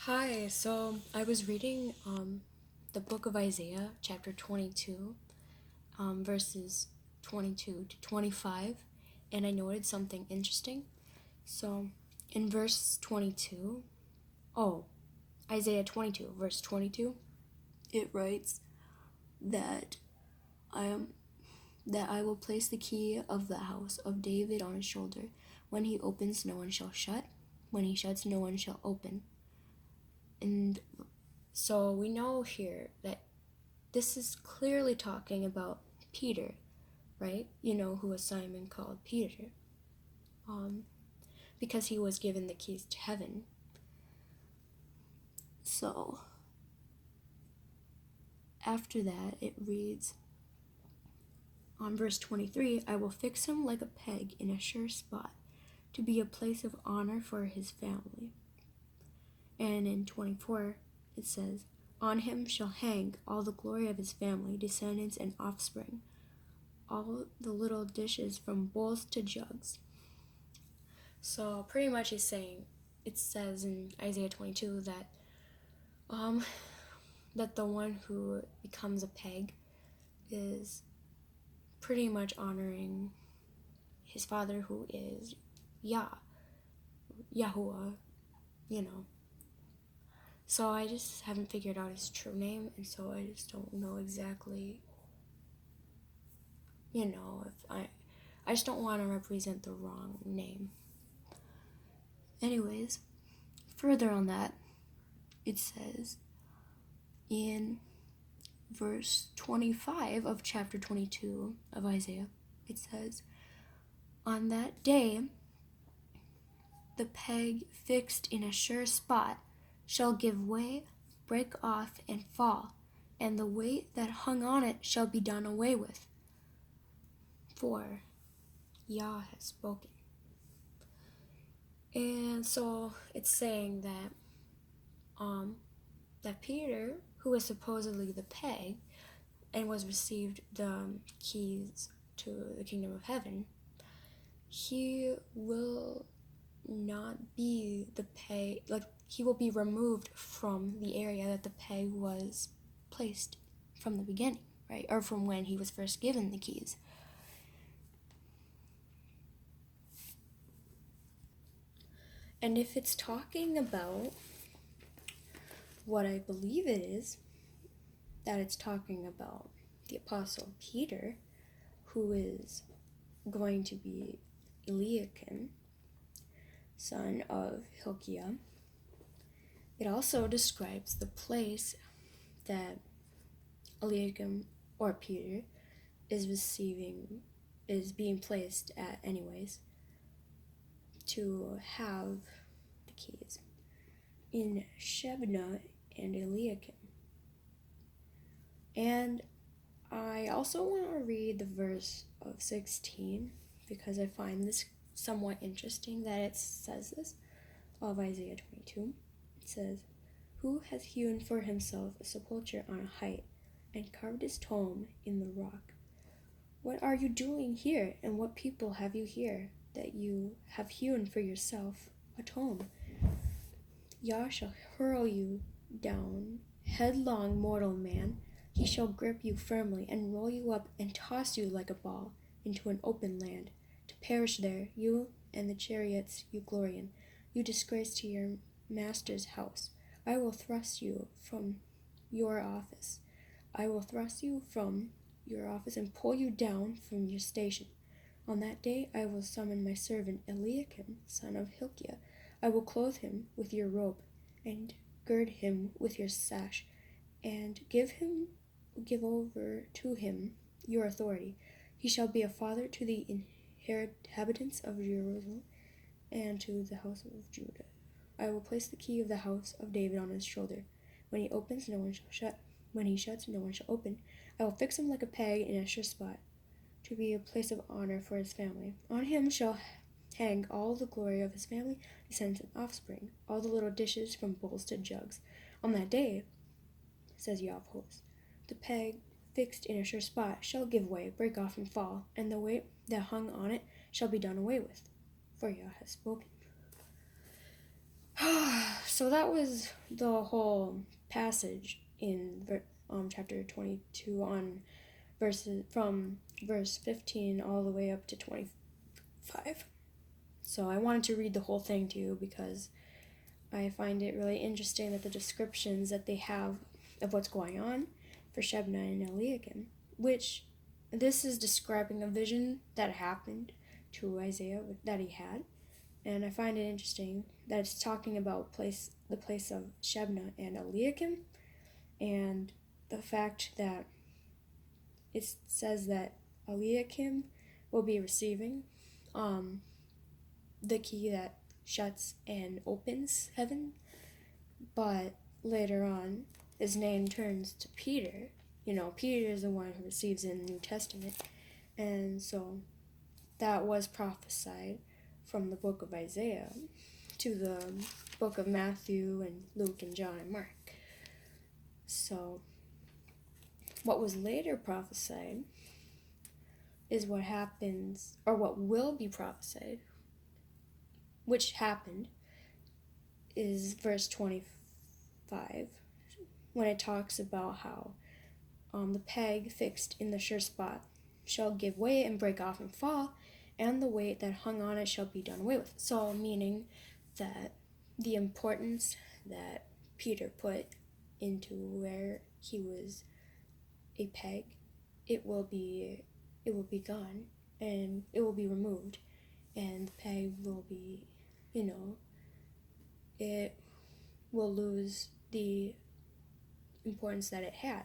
Hi, so I was reading the book of Isaiah, chapter 22, verses 22 to 25, and I noted something interesting. So in verse 22, oh, Isaiah 22, verse 22, it writes that I am that I will place the key of the house of David on his shoulder. When he opens, no one shall shut. When he shuts, no one shall open. And so we know here that this is clearly talking about Peter, right? You know who was Simon called Peter, um, because he was given the keys to heaven. So after that, it reads on verse 23, I will fix him like a peg in a sure spot, to be a place of honor for his family. And in 24, it says, on him shall hang all the glory of his family, descendants and offspring, all the little dishes from bowls to jugs. So pretty much he's saying, it says in Isaiah 22 that um that the one who becomes a peg is pretty much honoring his father, who is Yahuwah, you know. So I just haven't figured out his true name, and so I just don't know exactly, if I just don't want to represent the wrong name. Anyways, further on that, it says in verse 25 of chapter 22 of Isaiah, it says, on that day, the peg fixed in a sure spot shall give way, break off, and fall, and the weight that hung on it shall be done away with. For Yah has spoken. And so it's saying that Peter, who was supposedly the peg and was received the keys to the kingdom of heaven, he will not be the peg, like he will be removed from the area that the peg was placed from the beginning, right? Or from when he was first given the keys. And if it's talking about what I believe it is, that it's talking about the Apostle Peter, who is going to be Eliakim, son of Hilkiah, it also describes the place that Eliakim or Peter is being placed at anyways, to have the keys in Shebna and Eliakim. And I also want to read the verse of 16 because I find this somewhat interesting that it says this of Isaiah 22. It says, who has hewn for himself a sepulchre on a height and carved his tomb in the rock? What are you doing here, and what people have you here, that you have hewn for yourself a tomb? Yah shall hurl you down, headlong mortal man. He shall grip you firmly and roll you up and toss you like a ball into an open land, to perish there, you and the chariots you glory in, you disgrace to your master's house. I will thrust you from your office. I will thrust you from your office and pull you down from your station. On that day I will summon my servant Eliakim, son of Hilkiah. I will clothe him with your robe, and gird him with your sash, and give over to him your authority. He shall be a father to the inhabitants of Jerusalem, and to the house of Judah. I will place the key of the house of David on his shoulder. When he opens, no one shall shut. When he shuts, no one shall open. I will fix him like a peg in a sure spot, to be a place of honor for his family. On him shall hang all the glory of his family, descendants and offspring, all the little dishes from bowls to jugs. On that day, says Yah of hosts, the peg fixed in a sure spot shall give way, break off, and fall, and the weight that hung on it shall be done away with, for Yah has spoken. So that was the whole passage in chapter 22 on verses from verse 15 all the way up to 25. So I wanted to read the whole thing to you because I find it really interesting that the descriptions that they have of what's going on for Shebna and Eliakim, which this is describing a vision that happened to Isaiah that he had. And I find it interesting that it's talking about the place of Shebna and Eliakim, and the fact that it says that Eliakim will be receiving the key that shuts and opens heaven, but later on his name turns to Peter. Peter is the one who receives in the New Testament, and so that was prophesied from the book of Isaiah to the book of Matthew and Luke and John and Mark. So what was later prophesied is what happens, or what will be prophesied, which happened, is verse 25, when it talks about how the peg fixed in the sure spot shall give way and break off and fall, and the weight that hung on it shall be done away with. So meaning that the importance that Peter put into where he was a peg, it will be gone, and it will be removed, and the peg will be, it will lose the importance that it had.